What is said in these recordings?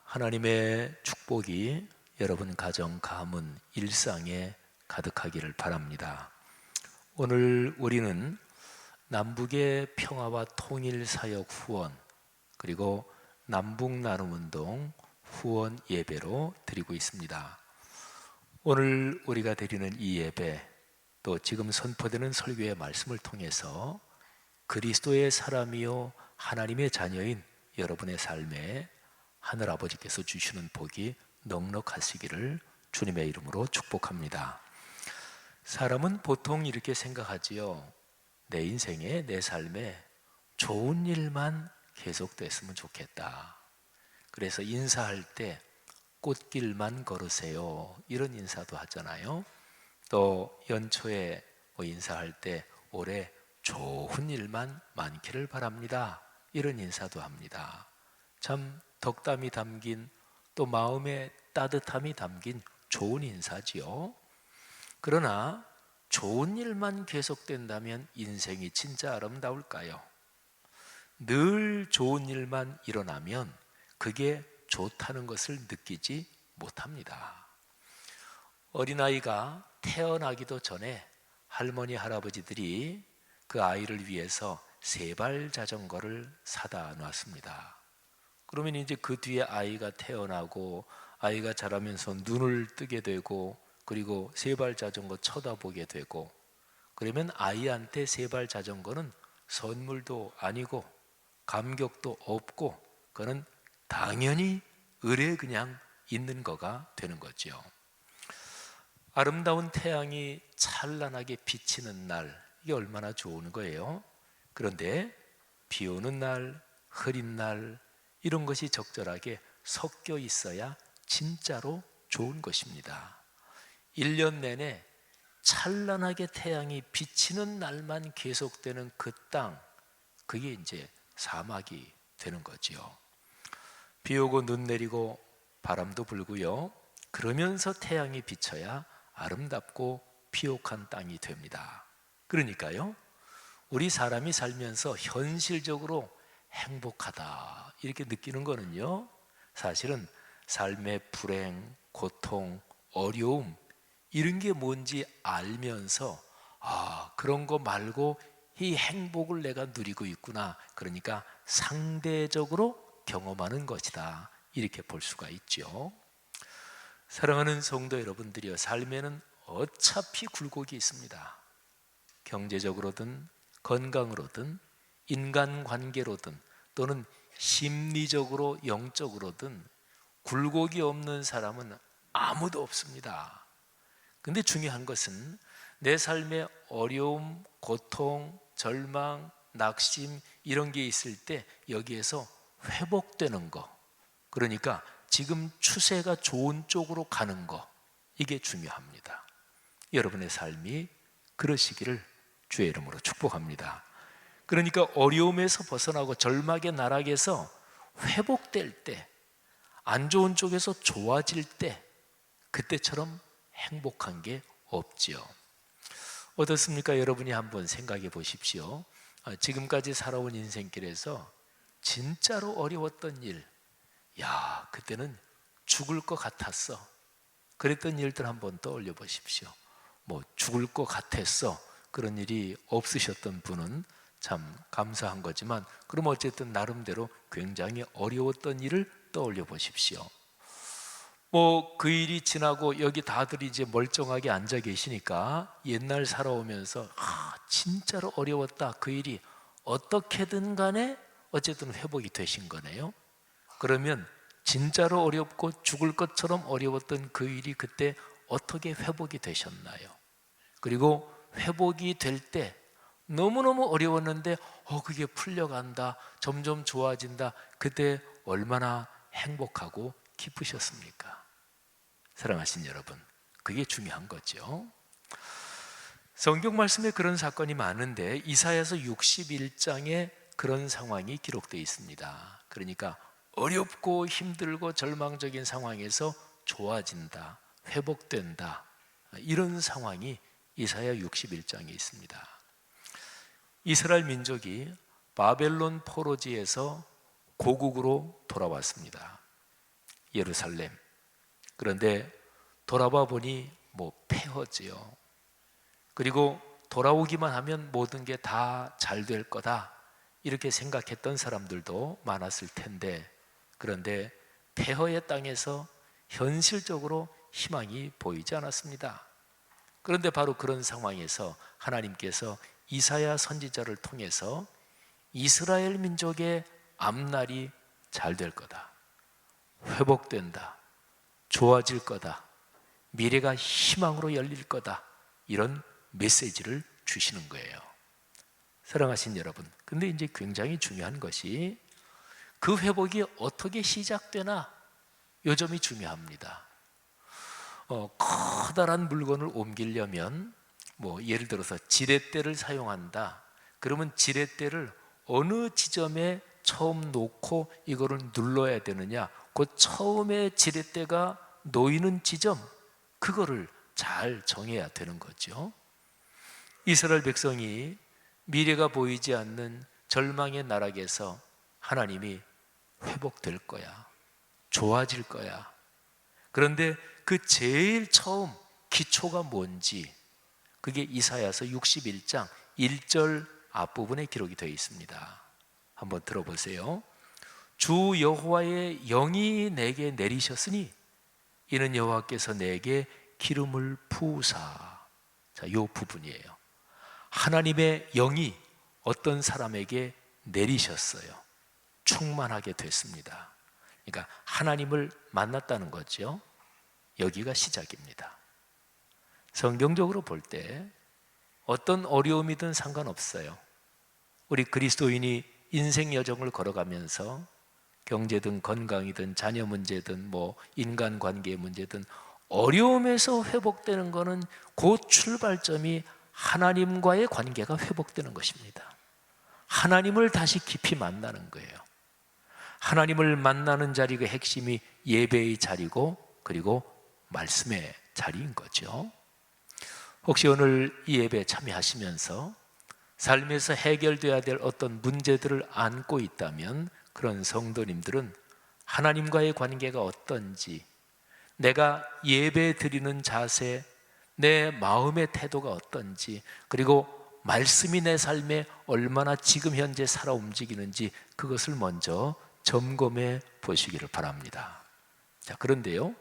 하나님의 축복이 여러분 가정, 가문, 일상에 가득하기를 바랍니다. 오늘 우리는 남북의 평화와 통일 사역 후원, 그리고 남북 나눔운동 후원 예배로 드리고 있습니다. 오늘 우리가 드리는 이 예배, 또 지금 선포되는 설교의 말씀을 통해서 그리스도의 사람이요 하나님의 자녀인 여러분의 삶에 하늘아버지께서 주시는 복이 넉넉하시기를 주님의 이름으로 축복합니다. 사람은 보통 이렇게 생각하지요. 내 인생에, 내 삶에 좋은 일만 계속됐으면 좋겠다. 그래서 인사할 때 꽃길만 걸으세요, 이런 인사도 하잖아요. 또 연초에 인사할 때 올해 좋은 일만 많기를 바랍니다, 이런 인사도 합니다. 참 덕담이 담긴, 또 마음에 따뜻함이 담긴 좋은 인사지요. 그러나 좋은 일만 계속된다면 인생이 진짜 아름다울까요? 늘 좋은 일만 일어나면 그게 좋다는 것을 느끼지 못합니다. 어린아이가 태어나기도 전에 할머니, 할아버지들이 그 아이를 위해서 세발 자전거를 사다 놨습니다. 그러면 이제 그 뒤에 아이가 태어나고 아이가 자라면서 눈을 뜨게 되고, 그리고 세발 자전거 쳐다보게 되고, 그러면 아이한테 세발 자전거는 선물도 아니고 감격도 없고, 그는 당연히 을에 그냥 있는 거가 되는 거죠. 아름다운 태양이 찬란하게 비치는 날, 이게 얼마나 좋은 거예요. 그런데 비 오는 날, 흐린 날, 이런 것이 적절하게 섞여 있어야 진짜로 좋은 것입니다. 1년 내내 찬란하게 태양이 비치는 날만 계속되는 그 땅, 그게 이제 사막이 되는 거지요. 비 오고 눈 내리고 바람도 불고요. 그러면서 태양이 비쳐야 아름답고 비옥한 땅이 됩니다. 그러니까요, 우리 사람이 살면서 현실적으로 행복하다 이렇게 느끼는 거는요, 사실은 삶의 불행, 고통, 어려움, 이런 게 뭔지 알면서 그런 거 말고 이 행복을 내가 누리고 있구나, 그러니까 상대적으로 경험하는 것이다, 이렇게 볼 수가 있죠. 사랑하는 성도 여러분들이여, 삶에는 어차피 굴곡이 있습니다. 경제적으로든 건강으로든 인간관계로든 또는 심리적으로 영적으로든 굴곡이 없는 사람은 아무도 없습니다. 근데 중요한 것은 내 삶에 어려움, 고통, 절망, 낙심, 이런 게 있을 때 여기에서 회복되는 거, 그러니까 지금 추세가 좋은 쪽으로 가는 거, 이게 중요합니다. 여러분의 삶이 그러시기를 주의 이름으로 축복합니다. 그러니까 어려움에서 벗어나고 절망의 나락에서 회복될 때, 안 좋은 쪽에서 좋아질 때, 그때처럼 행복한 게 없지요. 어떻습니까? 여러분이 한번 생각해 보십시오. 지금까지 살아온 인생길에서 진짜로 어려웠던 일, 그때는 죽을 것 같았어, 그랬던 일들 한번 떠올려 보십시오. 죽을 것 같았어, 그런 일이 없으셨던 분은 참 감사한 거지만, 그럼 어쨌든 나름대로 굉장히 어려웠던 일을 떠올려 보십시오. 그 일이 지나고 여기 다들 이제 멀쩡하게 앉아 계시니까 옛날 살아오면서 진짜로 어려웠다, 그 일이 어떻게든 간에 어쨌든 회복이 되신 거네요. 그러면 진짜로 어렵고 죽을 것처럼 어려웠던 그 일이 그때 어떻게 회복이 되셨나요? 그리고 회복이 될 때 너무너무 어려웠는데 그게 풀려간다, 점점 좋아진다, 그때 얼마나 행복하고 기쁘셨습니까? 사랑하신 여러분, 그게 중요한 거죠. 성경 말씀에 그런 사건이 많은데 이사야서 61장에 그런 상황이 기록되어 있습니다. 그러니까 어렵고 힘들고 절망적인 상황에서 좋아진다, 회복된다, 이런 상황이 이사야 61장에 있습니다. 이스라엘 민족이 바벨론 포로지에서 고국으로 돌아왔습니다. 예루살렘. 그런데 돌아봐 보니 폐허지요. 그리고 돌아오기만 하면 모든 게 다 잘 될 거다, 이렇게 생각했던 사람들도 많았을 텐데, 그런데 폐허의 땅에서 현실적으로 희망이 보이지 않았습니다. 그런데 바로 그런 상황에서 하나님께서 이사야 선지자를 통해서 이스라엘 민족의 앞날이 잘 될 거다, 회복된다, 좋아질 거다, 미래가 희망으로 열릴 거다, 이런 메시지를 주시는 거예요. 사랑하신 여러분, 근데 이제 굉장히 중요한 것이 그 회복이 어떻게 시작되나, 요 점이 중요합니다. 커다란 물건을 옮기려면 예를 들어서 지렛대를 사용한다. 그러면 지렛대를 어느 지점에 처음 놓고 이거를 눌러야 되느냐, 그 처음에 지렛대가 놓이는 지점, 그거를 잘 정해야 되는 거죠. 이스라엘 백성이 미래가 보이지 않는 절망의 나락에서 하나님이 회복될 거야, 좋아질 거야. 그런데 그 제일 처음 기초가 뭔지, 그게 이사야서 61장 1절 앞부분에 기록이 되어 있습니다. 한번 들어보세요. 주 여호와의 영이 내게 내리셨으니 이는 여호와께서 내게 기름을 부으사. 자, 요 부분이에요. 하나님의 영이 어떤 사람에게 내리셨어요. 충만하게 됐습니다. 그러니까 하나님을 만났다는 거죠. 여기가 시작입니다. 성경적으로 볼 때 어떤 어려움이든 상관없어요. 우리 그리스도인이 인생 여정을 걸어가면서 경제든 건강이든 자녀 문제든 인간관계 문제든 어려움에서 회복되는 것은 그 출발점이 하나님과의 관계가 회복되는 것입니다. 하나님을 다시 깊이 만나는 거예요. 하나님을 만나는 자리가 핵심이 예배의 자리고, 그리고 말씀의 자리인 거죠. 혹시 오늘 이 예배에 참여하시면서 삶에서 해결돼야 될 어떤 문제들을 안고 있다면, 그런 성도님들은 하나님과의 관계가 어떤지, 내가 예배 드리는 자세, 내 마음의 태도가 어떤지, 그리고 말씀이 내 삶에 얼마나 지금 현재 살아 움직이는지, 그것을 먼저 점검해 보시기를 바랍니다. 자, 그런데요,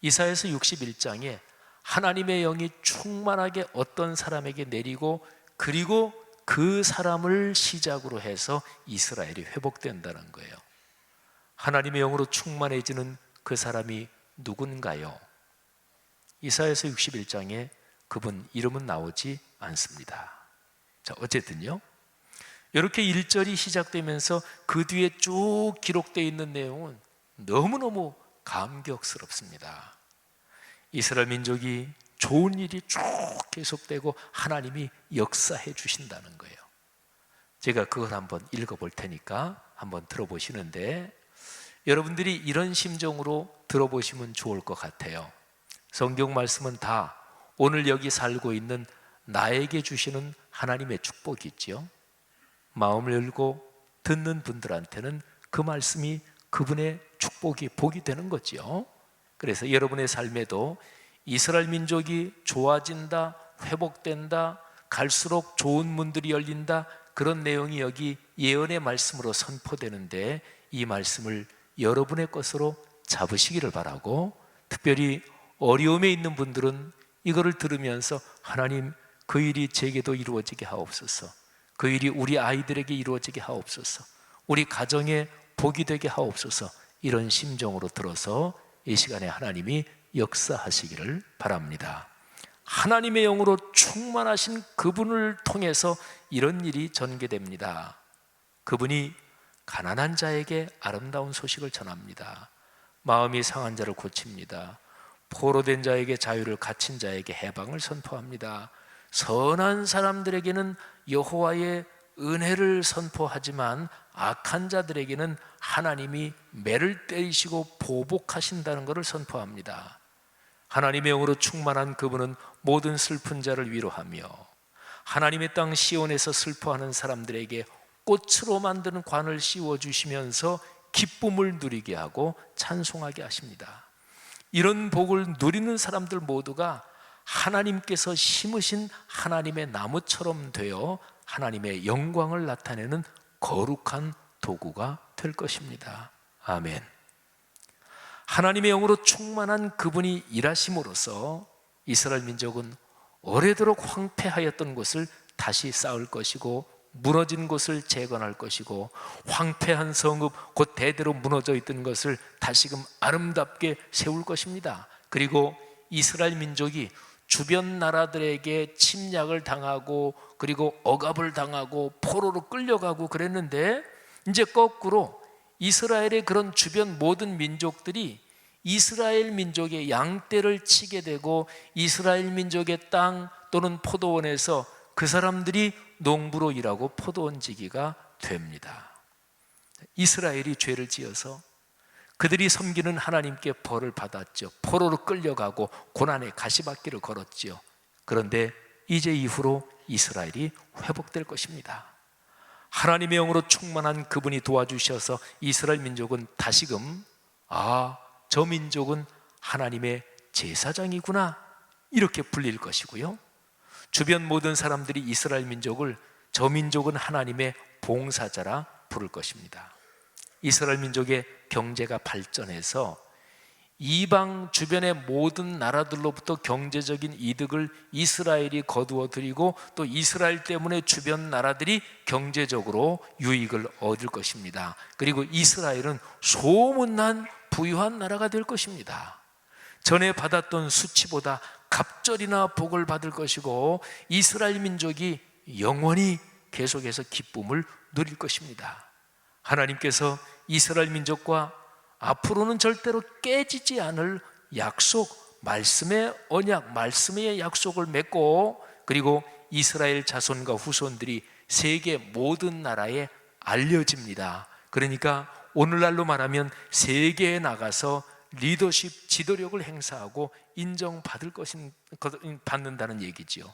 이사야서 61장에 하나님의 영이 충만하게 어떤 사람에게 내리고, 그리고 그 사람을 시작으로 해서 이스라엘이 회복된다는 거예요. 하나님의 영으로 충만해지는 그 사람이 누군가요? 이사야서 61장에 그분 이름은 나오지 않습니다. 자, 어쨌든요, 이렇게 1절이 시작되면서 그 뒤에 쭉 기록되어 있는 내용은 너무너무 감격스럽습니다. 이스라엘 민족이 좋은 일이 쭉 계속되고 하나님이 역사해 주신다는 거예요. 제가 그걸 한번 읽어볼 테니까 한번 들어보시는데, 여러분들이 이런 심정으로 들어보시면 좋을 것 같아요. 성경 말씀은 다 오늘 여기 살고 있는 나에게 주시는 하나님의 축복이 있죠. 마음을 열고 듣는 분들한테는 그 말씀이 그분의 축복이 복이 되는 거죠. 그래서 여러분의 삶에도 이스라엘 민족이 좋아진다, 회복된다, 갈수록 좋은 문들이 열린다, 그런 내용이 여기 예언의 말씀으로 선포되는데, 이 말씀을 여러분의 것으로 잡으시기를 바라고, 특별히 어려움에 있는 분들은 이거를 들으면서 하나님, 그 일이 제게도 이루어지게 하옵소서, 그 일이 우리 아이들에게 이루어지게 하옵소서, 우리 가정에 복이 되게 하옵소서, 이런 심정으로 들어서 이 시간에 하나님이 역사하시기를 바랍니다. 하나님의 영으로 충만하신 그분을 통해서 이런 일이 전개됩니다. 그분이 가난한 자에게 아름다운 소식을 전합니다. 마음이 상한 자를 고칩니다. 포로된 자에게 자유를, 갇힌 자에게 해방을 선포합니다. 선한 사람들에게는 여호와의 은혜를 선포하지만 악한 자들에게는 하나님이 매를 때리시고 보복하신다는 것을 선포합니다. 하나님의 영으로 충만한 그분은 모든 슬픈 자를 위로하며 하나님의 땅 시온에서 슬퍼하는 사람들에게 꽃으로 만드는 관을 씌워주시면서 기쁨을 누리게 하고 찬송하게 하십니다. 이런 복을 누리는 사람들 모두가 하나님께서 심으신 하나님의 나무처럼 되어 하나님의 영광을 나타내는 거룩한 도구가 될 것입니다. 아멘. 하나님의 영으로 충만한 그분이 일하심으로써 이스라엘 민족은 오래도록 황폐하였던 곳을 다시 쌓을 것이고, 무너진 곳을 재건할 것이고, 황폐한 성읍 곧 대대로 무너져 있던 것을 다시금 아름답게 세울 것입니다. 그리고 이스라엘 민족이 주변 나라들에게 침략을 당하고 그리고 억압을 당하고 포로로 끌려가고 그랬는데, 이제 거꾸로 이스라엘의 그런 주변 모든 민족들이 이스라엘 민족의 양떼를 치게 되고, 이스라엘 민족의 땅 또는 포도원에서 그 사람들이 농부로 일하고 포도원 지기가 됩니다. 이스라엘이 죄를 지어서 그들이 섬기는 하나님께 벌을 받았죠. 포로로 끌려가고 고난의 가시밭길을 걸었죠. 그런데 이제 이후로 이스라엘이 회복될 것입니다. 하나님의 영으로 충만한 그분이 도와주셔서 이스라엘 민족은 다시금 저 민족은 하나님의 제사장이구나 이렇게 불릴 것이고요, 주변 모든 사람들이 이스라엘 민족을 저 민족은 하나님의 봉사자라 부를 것입니다. 이스라엘 민족의 경제가 발전해서 이방 주변의 모든 나라들로부터 경제적인 이득을 이스라엘이 거두어 들이고, 또 이스라엘 때문에 주변 나라들이 경제적으로 유익을 얻을 것입니다. 그리고 이스라엘은 소문난 부유한 나라가 될 것입니다. 전에 받았던 수치보다 갑절이나 복을 받을 것이고, 이스라엘 민족이 영원히 계속해서 기쁨을 누릴 것입니다. 하나님께서 이스라엘 민족과 앞으로는 절대로 깨지지 않을 약속, 말씀의 언약, 말씀의 약속을 맺고, 그리고 이스라엘 자손과 후손들이 세계 모든 나라에 알려집니다. 그러니까 오늘날로 말하면 세계에 나가서 리더십, 지도력을 행사하고 인정받을 것인 받는다는 얘기지요.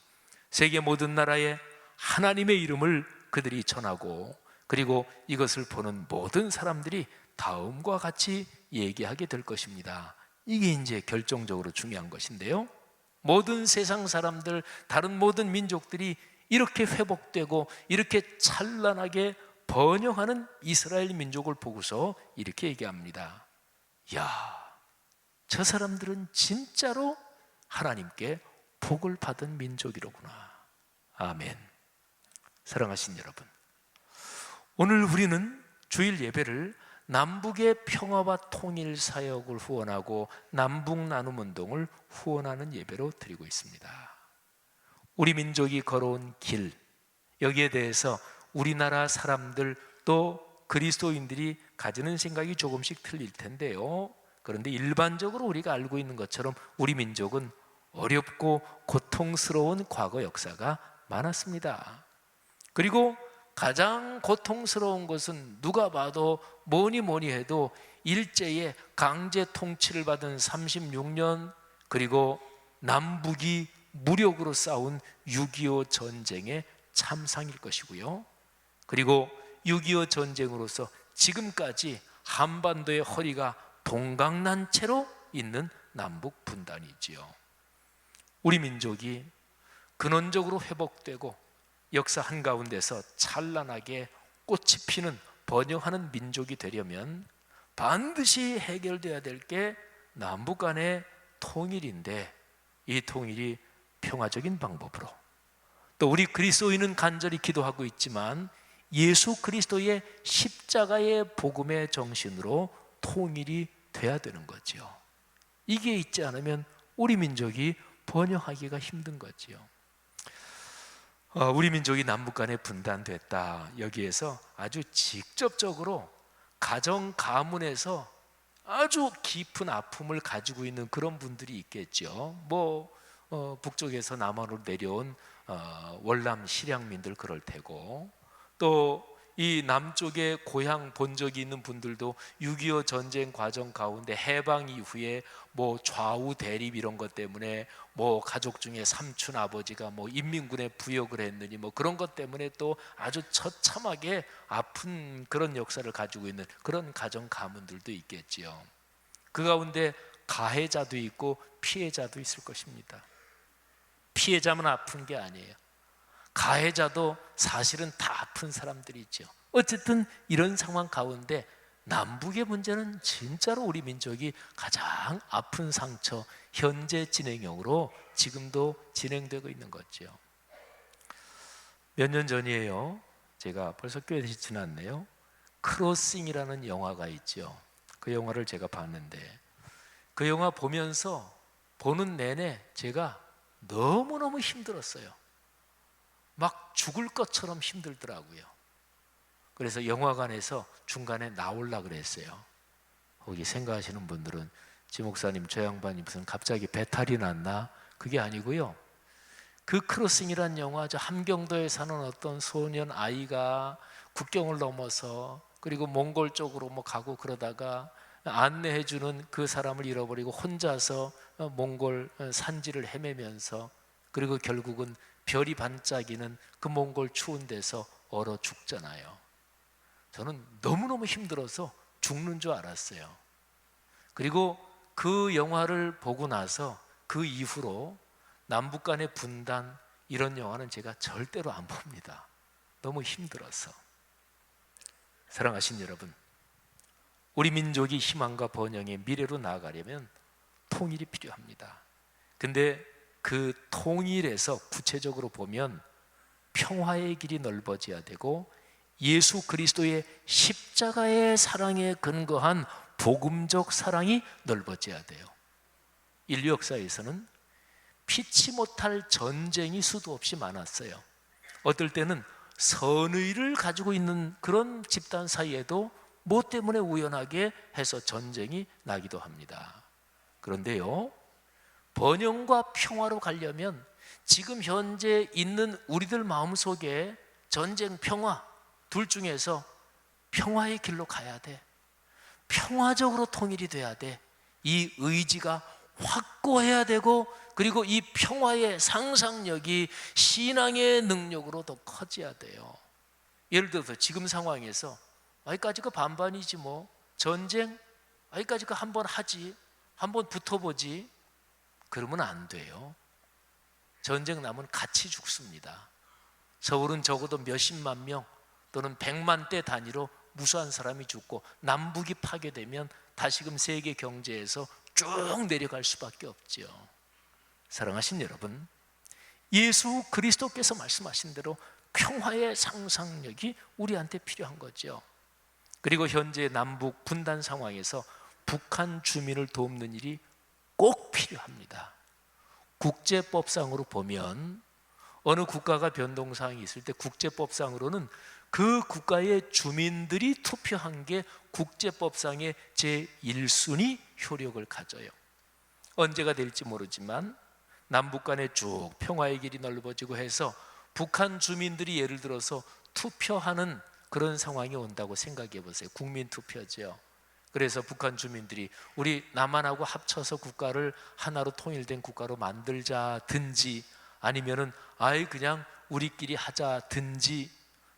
세계 모든 나라에 하나님의 이름을 그들이 전하고, 그리고 이것을 보는 모든 사람들이 다음과 같이 얘기하게 될 것입니다. 이게 이제 결정적으로 중요한 것인데요, 모든 세상 사람들, 다른 모든 민족들이 이렇게 회복되고 이렇게 찬란하게 번영하는 이스라엘 민족을 보고서 이렇게 얘기합니다. 야, 저 사람들은 진짜로 하나님께 복을 받은 민족이로구나. 아멘. 사랑하신 여러분, 오늘 우리는 주일 예배를 남북의 평화와 통일 사역을 후원하고 남북 나눔 운동을 후원하는 예배로 드리고 있습니다. 우리 민족이 걸어온 길, 여기에 대해서 우리나라 사람들 또 그리스도인들이 가지는 생각이 조금씩 틀릴 텐데요, 그런데 일반적으로 우리가 알고 있는 것처럼 우리 민족은 어렵고 고통스러운 과거 역사가 많았습니다. 그리고 가장 고통스러운 것은 누가 봐도 뭐니 해도 일제의 강제 통치를 받은 36년, 그리고 남북이 무력으로 싸운 6.25 전쟁의 참상일 것이고요, 그리고 6.25 전쟁으로서 지금까지 한반도의 허리가 동강난 채로 있는 남북 분단이지요. 우리 민족이 근원적으로 회복되고 역사 한가운데서 찬란하게 꽃이 피는 번영하는 민족이 되려면 반드시 해결돼야 될 게 남북 간의 통일인데, 이 통일이 평화적인 방법으로, 또 우리 그리스도인은 간절히 기도하고 있지만 예수 그리스도의 십자가의 복음의 정신으로 통일이 돼야 되는 거죠. 이게 있지 않으면 우리 민족이 번영하기가 힘든 거지요. 우리 민족이 남북 간에 분단됐다, 여기에서 아주 직접적으로 가정 가문에서 아주 깊은 아픔을 가지고 있는 그런 분들이 있겠죠. 북쪽에서 남한으로 내려온 월남 실향민들 그럴 테고, 또 이 남쪽에 고향 본 적이 있는 분들도 6.25 전쟁 과정 가운데 해방 이후에 뭐 좌우 대립 이런 것 때문에 뭐 가족 중에 삼촌 아버지가 뭐 인민군에 부역을 했느니 뭐 그런 것 때문에 또 아주 처참하게 아픈 그런 역사를 가지고 있는 그런 가정 가문들도 있겠지요. 그 가운데 가해자도 있고 피해자도 있을 것입니다. 피해자만 아픈 게 아니에요. 가해자도 사실은 다 아픈 사람들이죠. 어쨌든 이런 상황 가운데 남북의 문제는 진짜로 우리 민족이 가장 아픈 상처, 현재 진행형으로 지금도 진행되고 있는 거죠. 몇 년 전이에요. 제가 벌써 꽤 지났네요. 크로싱이라는 영화가 있죠. 그 영화를 제가 봤는데 그 영화 보면서 보는 내내 제가 너무너무 힘들었어요. 막 죽을 것처럼 힘들더라고요. 그래서 영화관에서 중간에 나오려고 그랬어요. 거기 생각하시는 분들은 지 목사님 저 양반이 무슨 갑자기 배탈이 났나? 그게 아니고요. 그 크로싱이란 영화, 저 함경도에 사는 어떤 소년 아이가 국경을 넘어서 그리고 몽골 쪽으로 뭐 가고 그러다가 안내해주는 그 사람을 잃어버리고 혼자서 몽골 산지를 헤매면서 그리고 결국은 별이 반짝이는 그 몽골 추운 데서 얼어 죽잖아요. 저는 너무너무 힘들어서 죽는 줄 알았어요. 그리고 그 영화를 보고 나서 그 이후로 남북 간의 분단 이런 영화는 제가 절대로 안 봅니다. 너무 힘들어서. 사랑하신 여러분, 우리 민족이 희망과 번영의 미래로 나아가려면 통일이 필요합니다. 근데 그 통일에서 구체적으로 보면 평화의 길이 넓어져야 되고 예수 그리스도의 십자가의 사랑에 근거한 복음적 사랑이 넓어져야 돼요. 인류 역사에서는 피치 못할 전쟁이 수도 없이 많았어요. 어떨 때는 선의를 가지고 있는 그런 집단 사이에도 뭐 때문에 우연하게 해서 전쟁이 나기도 합니다. 그런데요, 번영과 평화로 가려면 지금 현재 있는 우리들 마음속에 전쟁, 평화 둘 중에서 평화의 길로 가야 돼. 평화적으로 통일이 돼야 돼. 이 의지가 확고해야 되고 그리고 이 평화의 상상력이 신앙의 능력으로 더 커져야 돼요. 예를 들어서 지금 상황에서 아직까지 그 반반이지 뭐 전쟁 아직까지 그 한번 하지 한번 붙어보지 그러면 안 돼요. 전쟁 나면 같이 죽습니다. 서울은 적어도 몇십만 명 또는 100만대 단위로 무수한 사람이 죽고 남북이 파괴되면 다시금 세계 경제에서 쭉 내려갈 수밖에 없지요. 사랑하신 여러분, 예수 그리스도께서 말씀하신 대로 평화의 상상력이 우리한테 필요한 거죠. 그리고 현재 남북 분단 상황에서 북한 주민을 돕는 일이 꼭 필요합니다. 국제법상으로 보면 어느 국가가 변동사항이 있을 때 국제법상으로는 그 국가의 주민들이 투표한 게 국제법상의 제1순위 효력을 가져요. 언제가 될지 모르지만 남북 간에 쭉 평화의 길이 넓어지고 해서 북한 주민들이 예를 들어서 투표하는 그런 상황이 온다고 생각해 보세요. 국민투표죠. 그래서 북한 주민들이 우리 남한하고 합쳐서 국가를 하나로 통일된 국가로 만들자든지 아니면은 아예 그냥 우리끼리 하자든지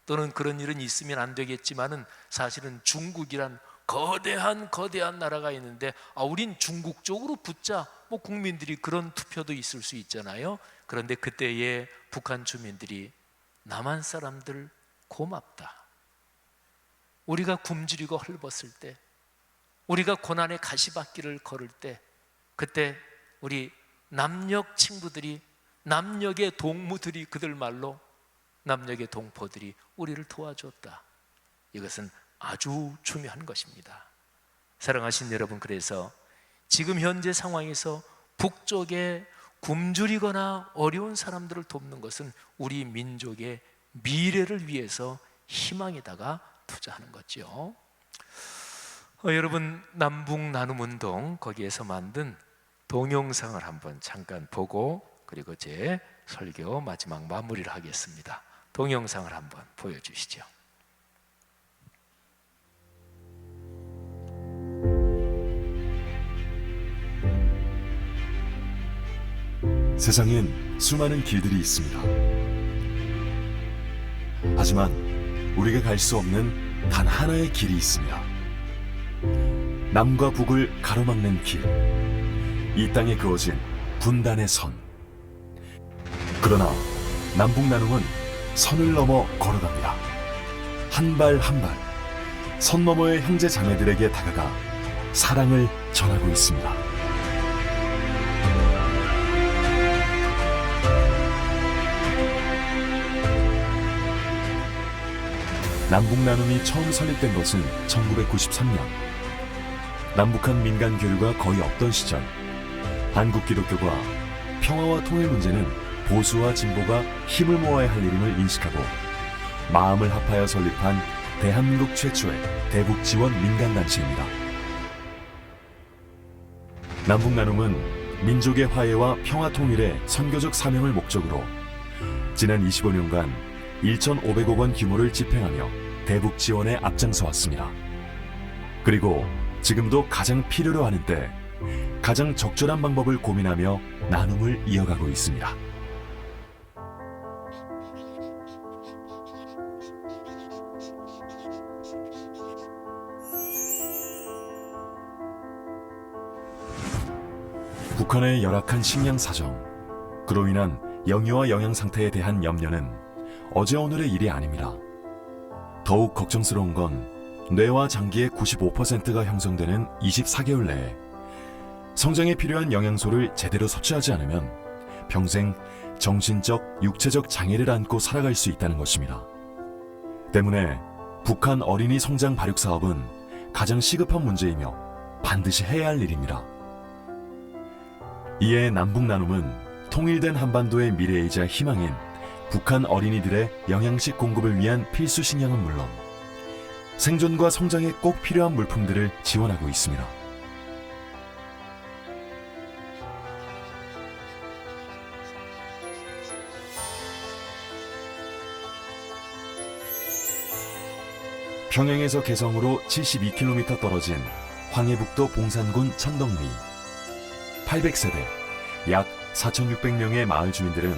또는 그런 일은 있으면 안 되겠지만은 사실은 중국이란 거대한 나라가 있는데 우린 중국 쪽으로 붙자 뭐 국민들이 그런 투표도 있을 수 있잖아요. 그런데 그때에 북한 주민들이 남한 사람들 고맙다. 우리가 굶주리고 헐벗을 때 우리가 고난의 가시밭길을 걸을 때 그때 우리 남녘 친구들이 남녘의 동무들이 그들 말로 남녘의 동포들이 우리를 도와줬다. 이것은 아주 중요한 것입니다. 사랑하신 여러분, 그래서 지금 현재 상황에서 북쪽에 굶주리거나 어려운 사람들을 돕는 것은 우리 민족의 미래를 위해서 희망에다가 투자하는 거죠. 여러분, 남북 나눔 운동 거기에서 만든 동영상을 한번 잠깐 보고 그리고 제 설교 마지막 마무리를 하겠습니다. 동영상을 한번 보여주시죠. 세상엔 수많은 길들이 있습니다. 하지만 우리가 갈 수 없는 단 하나의 길이 있습니다. 남과 북을 가로막는 길. 이 땅에 그어진 분단의 선. 그러나 남북 나눔은 선을 넘어 걸어갑니다. 한 발 한 발, 선 너머의 형제 자매들에게 다가가 사랑을 전하고 있습니다. 남북 나눔이 처음 설립된 것은 1993년. 남북한 민간 교류가 거의 없던 시절, 한국 기독교가 평화와 통일 문제는 보수와 진보가 힘을 모아야 할 일임을 인식하고 마음을 합하여 설립한 대한민국 최초의 대북 지원 민간단체입니다. 남북 나눔은 민족의 화해와 평화 통일의 선교적 사명을 목적으로 지난 25년간 1,500억 원 규모를 집행하며 대북 지원에 앞장서 왔습니다. 그리고 지금도 가장 필요로 하는 때 가장 적절한 방법을 고민하며 나눔을 이어가고 있습니다. 북한의 열악한 식량 사정, 그로 인한 영유아 영양 상태에 대한 염려는 어제 오늘의 일이 아닙니다. 더욱 걱정스러운 건 뇌와 장기의 95%가 형성되는 24개월 내에 성장에 필요한 영양소를 제대로 섭취하지 않으면 평생 정신적, 육체적 장애를 안고 살아갈 수 있다는 것입니다. 때문에 북한 어린이 성장 발육 사업은 가장 시급한 문제이며 반드시 해야 할 일입니다. 이에 남북 나눔은 통일된 한반도의 미래이자 희망인 북한 어린이들의 영양식 공급을 위한 필수 식량은 물론 생존과 성장에 꼭 필요한 물품들을 지원하고 있습니다. 평양에서 개성으로 72km 떨어진 황해북도 봉산군 천덕리. 800세대, 약 4,600명의 마을 주민들은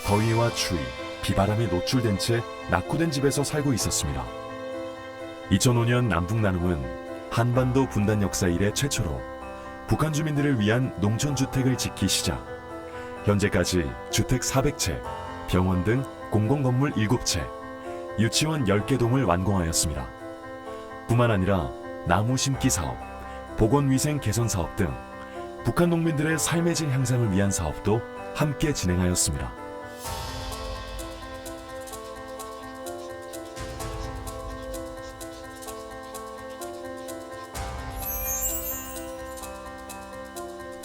더위와 추위, 비바람에 노출된 채 낙후된 집에서 살고 있었습니다. 2005년 남북 나눔은 한반도 분단 역사 이래 최초로 북한 주민들을 위한 농촌주택을 짓기 시작. 현재까지 주택 400채, 병원 등 공공건물 7채, 유치원 10개 동을 완공하였습니다. 뿐만 아니라 나무 심기 사업, 보건위생 개선 사업 등 북한 농민들의 삶의 질 향상을 위한 사업도 함께 진행하였습니다.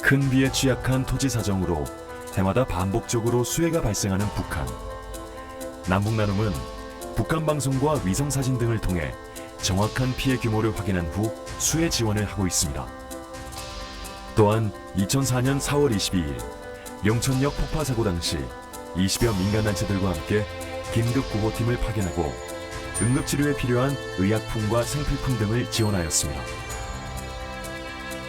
큰 비에 취약한 토지 사정으로 해마다 반복적으로 수해가 발생하는 북한. 남북 나눔은 북한 방송과 위성 사진 등을 통해 정확한 피해 규모를 확인한 후 수해 지원을 하고 있습니다. 또한 2004년 4월 22일 용천역 폭파 사고 당시 20여 민간단체들과 함께 긴급 구호팀을 파견하고 응급치료에 필요한 의약품과 생필품 등을 지원하였습니다.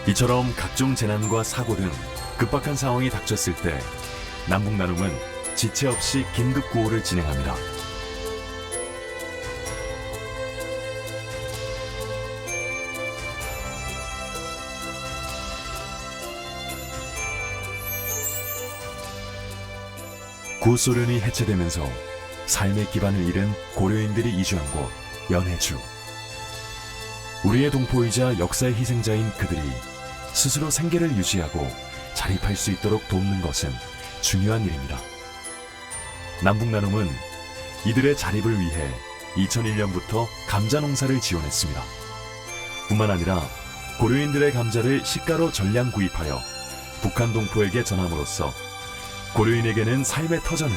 이처럼 각종 재난과 사고 등 급박한 상황이 닥쳤을 때 남북 나눔은 지체 없이 긴급 구호를 진행합니다. 구소련이 해체되면서 삶의 기반을 잃은 고려인들이 이주한 곳 연해주. 우리의 동포이자 역사의 희생자인 그들이 스스로 생계를 유지하고 자립할 수 있도록 돕는 것은 중요한 일입니다. 남북 나눔은 이들의 자립을 위해 2001년부터 감자 농사를 지원했습니다. 뿐만 아니라 고려인들의 감자를 시가로 전량 구입하여 북한 동포에게 전함으로써 고려인에게는 삶의 터전을,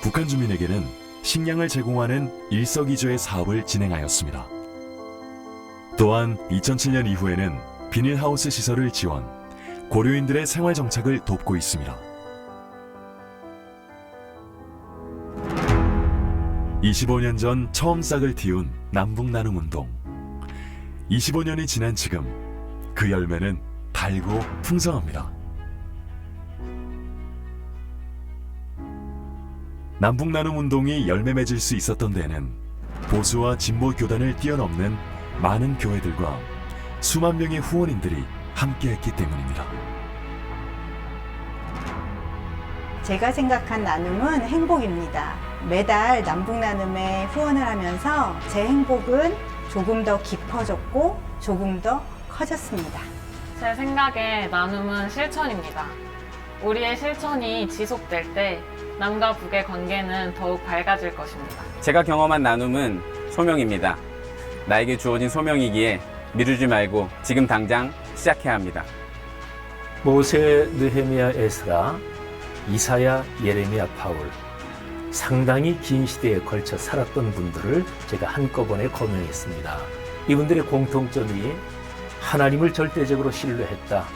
북한 주민에게는 식량을 제공하는 일석이조의 사업을 진행하였습니다. 또한 2007년 이후에는 비닐하우스 시설을 지원, 고려인들의 생활 정착을 돕고 있습니다. 25년 전 처음 싹을 틔운 남북 나눔 운동. 25년이 지난 지금 그 열매는 달고 풍성합니다. 남북 나눔 운동이 열매 맺을 수 있었던 데는 보수와 진보 교단을 뛰어넘는 많은 교회들과 수만 명의 후원인들이 함께했기 때문입니다. 제가 생각한 나눔은 행복입니다. 매달 남북 나눔에 후원을 하면서 제 행복은 조금 더 깊어졌고 조금 더 커졌습니다. 제 생각에 나눔은 실천입니다. 우리의 실천이 지속될 때 남과 북의 관계는 더욱 밝아질 것입니다. 제가 경험한 나눔은 소명입니다. 나에게 주어진 소명이기에 미루지 말고 지금 당장 시작해야 합니다. 모세, 느헤미야, 에스라, 이사야, 예레미야, 바울, 상당히 긴 시대에 걸쳐 살았던 분들을 제가 한꺼번에 거명했습니다. 이분들의 공통점이 하나님을 절대적으로 신뢰했다.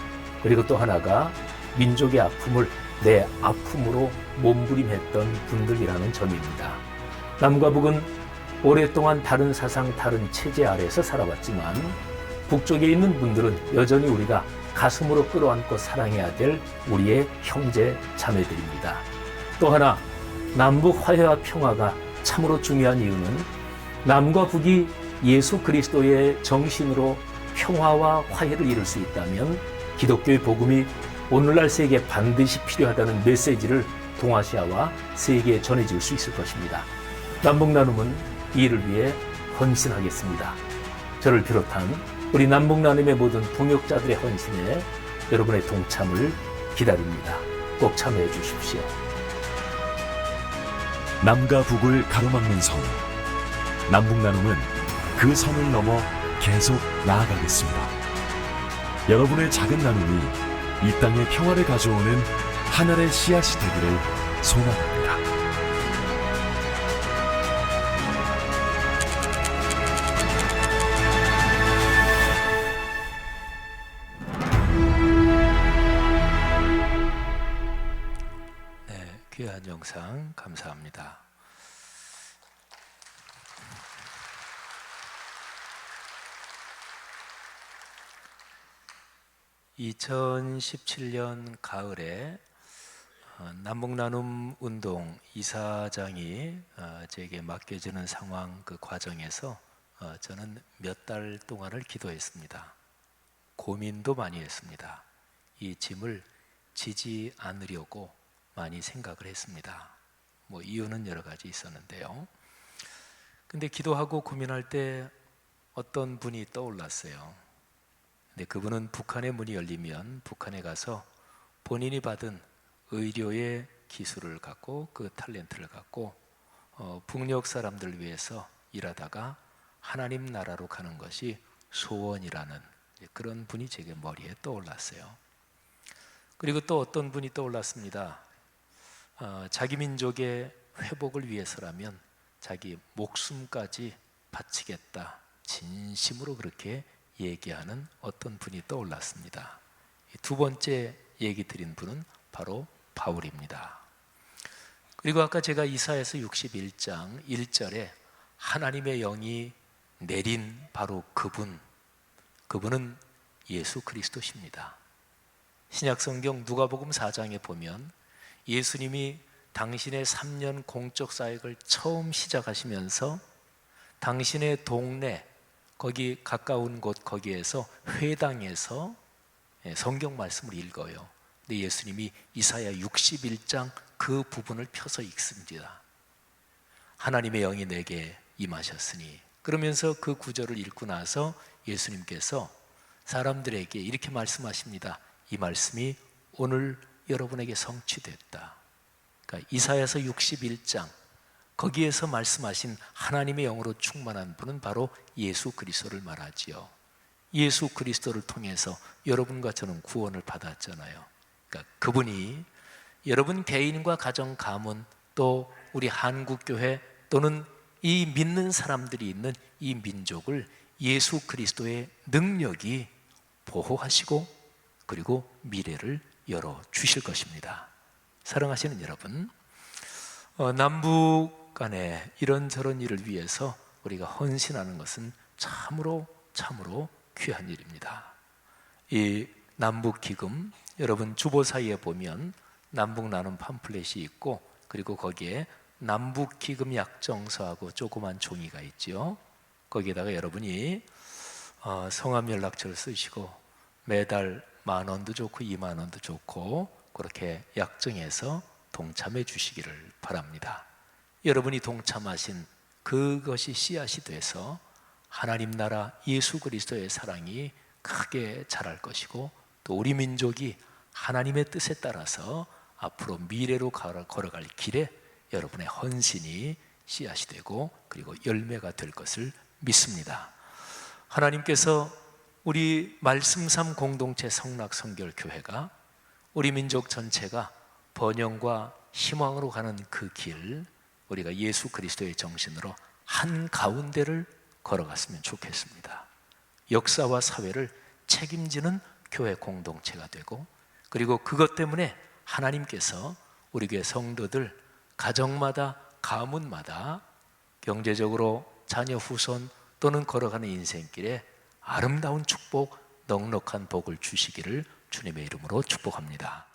그리고 또 하나가 민족의 아픔을 내 아픔으로 몸부림했던 분들이라는 점입니다. 남과 북은 오랫동안 다른 사상, 다른 체제 아래에서 살아왔지만 북쪽에 있는 분들은 여전히 우리가 가슴으로 끌어안고 사랑해야 될 우리의 형제 자매들입니다. 또 하나, 남북 화해와 평화가 참으로 중요한 이유는 남과 북이 예수 그리스도의 정신으로 평화와 화해를 이룰 수 있다면 기독교의 복음이 오늘날 세계에 반드시 필요하다는 메시지를 동아시아와 세계에 전해질 수 있을 것입니다. 남북나눔은 이를 위해 헌신하겠습니다. 저를 비롯한 우리 남북나눔의 모든 동역자들의 헌신에 여러분의 동참을 기다립니다. 꼭 참여해 주십시오. 남과 북을 가로막는 선. 남북나눔은 그 선을 넘어 계속 나아가겠습니다. 여러분의 작은 나눔이 이 땅에 평화를 가져오는 하늘의 씨앗이 되기를 소망합니다. 네, 귀한 영상 감사합니다. (2017년) 가을에 남북나눔 운동 이사장이 제게 맡겨지는 상황, 그 과정에서 저는 몇 달 동안을 기도했습니다. 고민도 많이 했습니다. 이 짐을 지지 않으려고 많이 생각을 했습니다. 뭐 이유는 여러 가지 있었는데요. 근데 기도하고 고민할 때 어떤 분이 떠올랐어요. 근데 그분은 북한의 문이 열리면 북한에 가서 본인이 받은 의료의 기술을 갖고 그 탤런트를 갖고 북녘 사람들 위해서 일하다가 하나님 나라로 가는 것이 소원이라는 그런 분이 제게 머리에 떠올랐어요. 그리고 또 어떤 분이 떠올랐습니다. 자기 민족의 회복을 위해서라면 자기 목숨까지 바치겠다, 진심으로 그렇게 얘기하는 어떤 분이 떠올랐습니다. 두 번째 얘기 드린 분은 바로 바울입니다. 그리고 아까 제가 이사야서 61장 1절에 하나님의 영이 내린 바로 그분은 예수 그리스도십니다. 신약성경 누가복음 4장에 보면 예수님이 당신의 3년 공적 사역을 처음 시작하시면서 당신의 동네, 거기 가까운 곳, 거기에서 회당에서 성경 말씀을 읽어요. 근데 예수님이 이사야 61장 그 부분을 펴서 읽습니다. 하나님의 영이 내게 임하셨으니, 그러면서 그 구절을 읽고 나서 예수님께서 사람들에게 이렇게 말씀하십니다. 이 말씀이 오늘 여러분에게 성취됐다. 그러니까 이사야서 61장 거기에서 말씀하신 하나님의 영으로 충만한 분은 바로 예수 그리스도를 말하지요. 예수 그리스도를 통해서 여러분과 저는 구원을 받았잖아요. 그러니까 그분이 여러분 개인과 가정, 가문, 또 우리 한국교회 또는 이 믿는 사람들이 있는 이 민족을 예수 그리스도의 능력이 보호하시고 그리고 미래를 열어주실 것입니다. 사랑하시는 여러분, 남북 간에 이런저런 일을 위해서 우리가 헌신하는 것은 참으로 귀한 일입니다. 이 남북기금, 여러분 주보 사이에 보면 남북 나눔 팜플렛이 있고, 그리고 거기에 남북기금 약정서하고 조그만 종이가 있죠. 거기에다가 여러분이 성함 연락처를 쓰시고 매달 10,000원도 좋고 20,000원도 좋고 그렇게 약정해서 동참해 주시기를 바랍니다. 여러분이 동참하신 그것이 씨앗이 돼서 하나님 나라 예수 그리스도의 사랑이 크게 자랄 것이고 또 우리 민족이 하나님의 뜻에 따라서 앞으로 미래로 걸어갈 길에 여러분의 헌신이 씨앗이 되고 그리고 열매가 될 것을 믿습니다. 하나님께서 우리 말씀삼 공동체 성락성결교회가 우리 민족 전체가 번영과 희망으로 가는 그 길, 우리가 예수 그리스도의 정신으로 한 가운데를 걸어갔으면 좋겠습니다. 역사와 사회를 책임지는 교회 공동체가 되고 그리고 그것 때문에 하나님께서 우리 교회 성도들 가정마다 가문마다 경제적으로 자녀 후손 또는 걸어가는 인생길에 아름다운 축복, 넉넉한 복을 주시기를 주님의 이름으로 축복합니다.